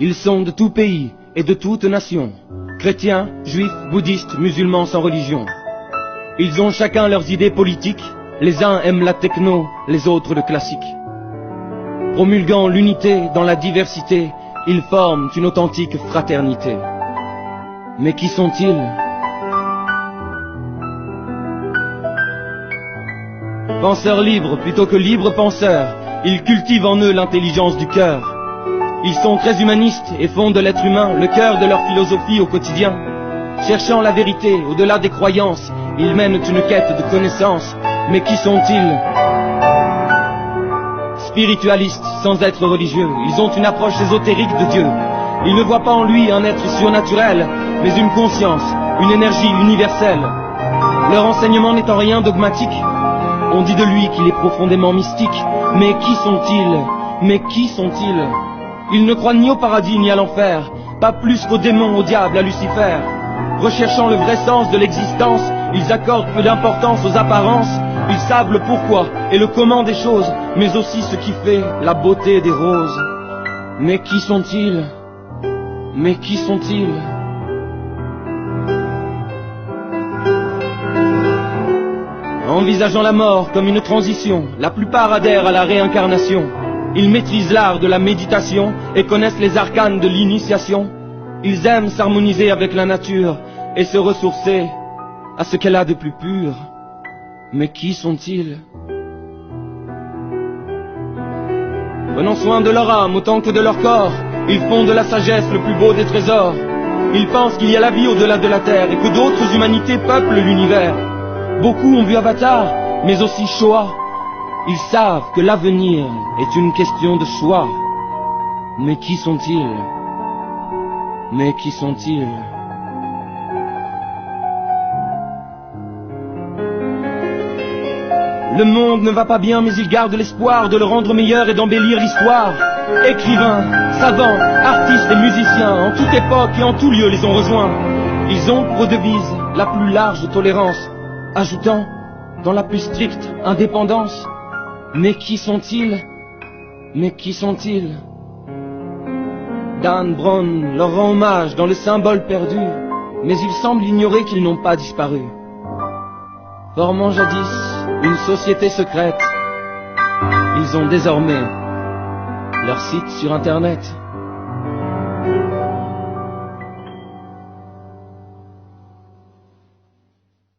Ils sont de tout pays et de toute nation, chrétiens, juifs, bouddhistes, musulmans sans religion. Ils ont chacun leurs idées politiques, les uns aiment la techno, les autres le classique. Promulguant l'unité dans la diversité, ils forment une authentique fraternité. Mais qui sont-ils? Penseurs libres plutôt que libres penseurs, ils cultivent en eux l'intelligence du cœur. Ils sont très humanistes et font de l'être humain le cœur de leur philosophie au quotidien. Cherchant la vérité au-delà des croyances, ils mènent une quête de connaissances. Mais qui sont-ils? Spiritualistes sans être religieux, ils ont une approche ésotérique de Dieu. Ils ne voient pas en lui un être surnaturel, mais une conscience, une énergie universelle. Leur enseignement n'est en rien dogmatique. On dit de lui qu'il est profondément mystique. Mais qui sont-ils? Mais qui sont-ils? Ils ne croient ni au paradis ni à l'enfer, pas plus qu'aux démons, au diable, à Lucifer. Recherchant le vrai sens de l'existence, ils accordent peu d'importance aux apparences. Ils savent le pourquoi et le comment des choses, mais aussi ce qui fait la beauté des roses. Mais qui sont-ils? Mais qui sont-ils? Envisageant la mort comme une transition, la plupart adhèrent à la réincarnation. Ils maîtrisent l'art de la méditation et connaissent les arcanes de l'initiation. Ils aiment s'harmoniser avec la nature et se ressourcer à ce qu'elle a de plus pur. Mais qui sont-ils? Prenant soin de leur âme autant que de leur corps, ils font de la sagesse le plus beau des trésors. Ils pensent qu'il y a la vie au-delà de la terre et que d'autres humanités peuplent l'univers. Beaucoup ont vu Avatar, mais aussi Shoah. Ils savent que l'avenir est une question de choix. Mais qui sont-ils? Mais qui sont-ils? Le monde ne va pas bien, mais ils gardent l'espoir de le rendre meilleur et d'embellir l'histoire. Écrivains, savants, artistes et musiciens, en toute époque et en tout lieu les ont rejoints. Ils ont pour devise la plus large tolérance, ajoutant dans la plus stricte indépendance. Mais qui sont-ils? Mais qui sont-ils? Dan Brown leur rend hommage dans le symbole perdu, mais il semble ignorer qu'ils n'ont pas disparu. Formant jadis une société secrète, ils ont désormais leur site sur Internet.